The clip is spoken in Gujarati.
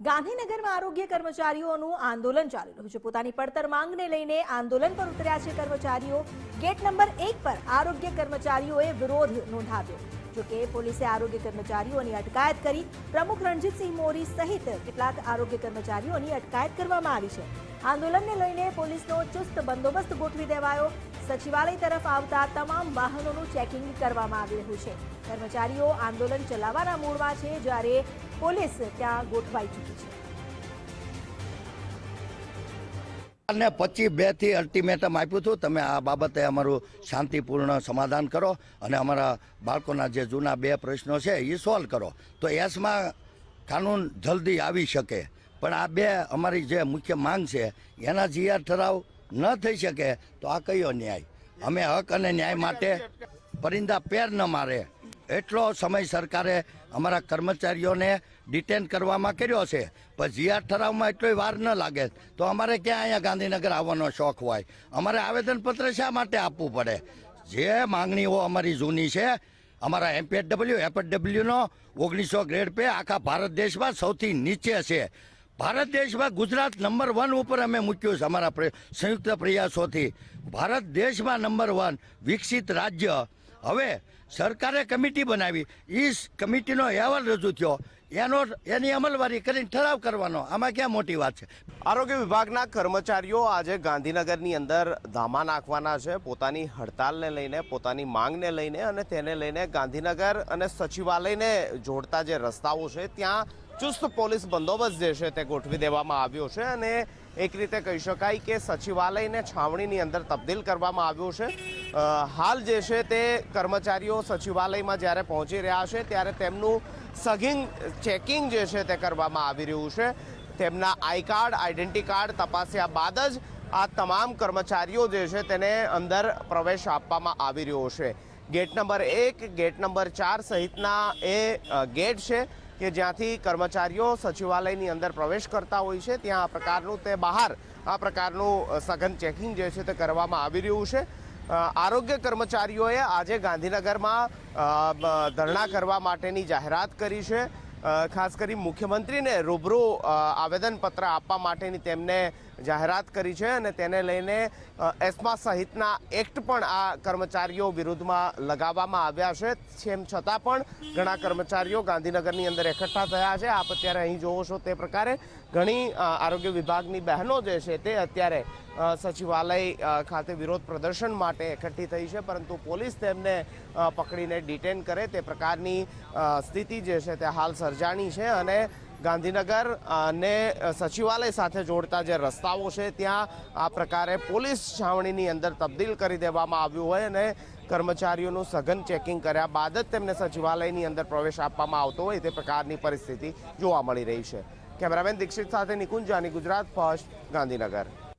ગાંધીનગરમાં આરોગ્ય કર્મચારીઓનું આંદોલન ચાલી રહ્યું છે। પોતાની પડતર માંગને લઈને આંદોલન પર ઉતર્યા છે કર્મચારીઓ। ગેટ નંબર 1 પર આરોગ્ય કર્મચારીઓએ વિરોધ નોંધાવ્યો। જોકે પોલીસે આરોગ્ય કર્મચારીઓની અટકાયત કરી। પ્રમુખ રણજીતસિંહ મોરી સહિત કેટલાક આરોગ્ય કર્મચારીઓની અટકાયત કરવામાં આવી છે। આંદોલનને લઈને પોલીસનો ચુસ્ત બંદોબસ્ત ગોઠવી દેવાયો। સચિવાલય તરફ આવતા તમામ વાહનોનું ચેકિંગ કરવામાં આવી રહ્યું છે। કર્મચારીઓ આંદોલન ચલાવવાના મૂડમાં છે, જ્યારે પોલીસ ત્યાં ગોઠવાઈ ચૂકી છે। અને 25/2 થી અલ્ટિમેટમ આપ્યું હતું, તમે આ બાબતે અમારું શાંતિપૂર્ણ સમાધાન કરો અને અમારા બાળકોના જે જૂના 2 પ્રશ્નો છે એ સોલ્વ કરો, તો એસમાં કાનૂન જલ્દી આવી શકે। પણ આ 2 અમારી જે મુખ્ય માંગ છે એના જીઆર ઠરાવ ન થઈ શકે તો આ કયો ન્યાય? અમે હક અને ન્યાય માટે પરિંદા પેર ન મારે એટલો સમય સરકારે અમારા કર્મચારીઓને ડિટેન કરવામાં કર્યો છે, પણ જીઆર ઠરાવમાં એટલો વાર ન લાગે તો અમારે ક્યાં અહીંયા ગાંધીનગર આવવાનો શોખ હોય? અમારે આવેદનપત્ર શા માટે આપવું પડે? જે માંગણીઓ અમારી જૂની છે, અમારા એફએડબ્લ્યુનો 1900 ગ્રેડ પે આખા ભારત દેશમાં સૌથી નીચે છે। ભારત દેશમાં ગુજરાત નંબર 1 ઉપર અમે મૂક્યું છે અમારા સંયુક્ત પ્રયાસોથી। ભારત દેશમાં નંબર 1 વિકસિત રાજ્ય। હવે સરકારે કમિટી બનાવી, એ કમિટીનો અહેવાલ રજૂ થયો, એની અમલવારી કરીને ઠરાવ કરવાનો, આમાં ક્યાં મોટી વાત છે? આરોગ્ય વિભાગના કર્મચારીઓ આજે ગાંધીનગરની અંદર ધામા નાખવાના છે પોતાની હડતાલને લઈને, પોતાની માંગને લઈને, અને તેને લઈને ગાંધીનગર અને સચિવાલયને જોડતા જે રસ્તાઓ છે ત્યાં ચુસ્ત પોલીસ બંદોબસ્ત જે છે તે ગોઠવી દેવામાં આવ્યો છે। અને એક રીતે કહી શકાય કે સચિવાલયને છાવણીની અંદર તબદીલ કરવામાં આવ્યું છે। હાલ જે છે તે કર્મચારીઓ સચિવાલયમાં જ્યારે પહોંચી રહ્યા છે ત્યારે તેમનું સઘન ચેકિંગ જે છે તે કરવામાં આવી રહ્યું છે। તેમના આઈ કાર્ડ, આઈડેન્ટિટી કાર્ડ તપાસ્યા બાદ જ આ તમામ કર્મચારીઓ જે છે તેને અંદર પ્રવેશ આપવામાં આવી રહ્યો છે। ગેટ નંબર 1, ગેટ નંબર 4 સહિતના એ ગેટ છે કે જ્યાંથી કર્મચારીઓ સચિવાલયની અંદર પ્રવેશ કરતા હોય છે, ત્યાં આ પ્રકારનું તે બહાર આ પ્રકારનું સઘન ચેકિંગ જે છે તે કરવામાં આવી રહ્યું છે। આરોગ્ય કર્મચારીઓએ આજે ગાંધીનગરમાં ધરણા કરવા માટેની જાહેરાત કરી છે। ખાસ કરી મુખ્યમંત્રીને રૂબરૂ આવેદનપત્ર આપવા માટેની તેમને જાહેરાત કરી છે, અને તેને લઈને એસ્મા સહિતના એક્ટ પણ આ કર્મચારીઓ વિરુદ્ધમાં લગાવવામાં આવ્યા છે। તેમ છતાં પણ ઘણા કર્મચારીઓ ગાંધીનગરની અંદર એકઠા થયા છે। આપ અત્યારે અહીં જોવો છો તે પ્રકારે ઘણી આરોગ્ય વિભાગની બહેનો જે છે તે અત્યારે સચિવાલય ખાતે વિરોધ પ્રદર્શન માટે એકઠી થઈ છે, પરંતુ પોલીસ તેમને પકડીને ડિટેન કરે તે પ્રકારની સ્થિતિ જે છે તે હાલ સર્જાણી છે। અને ગાંધીનગર અને સચિવાલય સાથે જોડતા જે રસ્તાઓ છે ત્યાં આ પ્રકારે પોલીસ છાવણીની અંદર તબદીલ કરી દેવામાં આવ્યું હોય અને કર્મચારીઓનું સઘન ચેકિંગ કર્યા બાદ જ તેમને સચિવાલયની અંદર પ્રવેશ આપવામાં આવતો હોય તે પ્રકારની પરિસ્થિતિ જોવા મળી રહી છે। કેમેરામેન દીક્ષિત સાથે નિકુંજ જાની, ગુજરાત ફર્સ્ટ, ગાંધીનગર।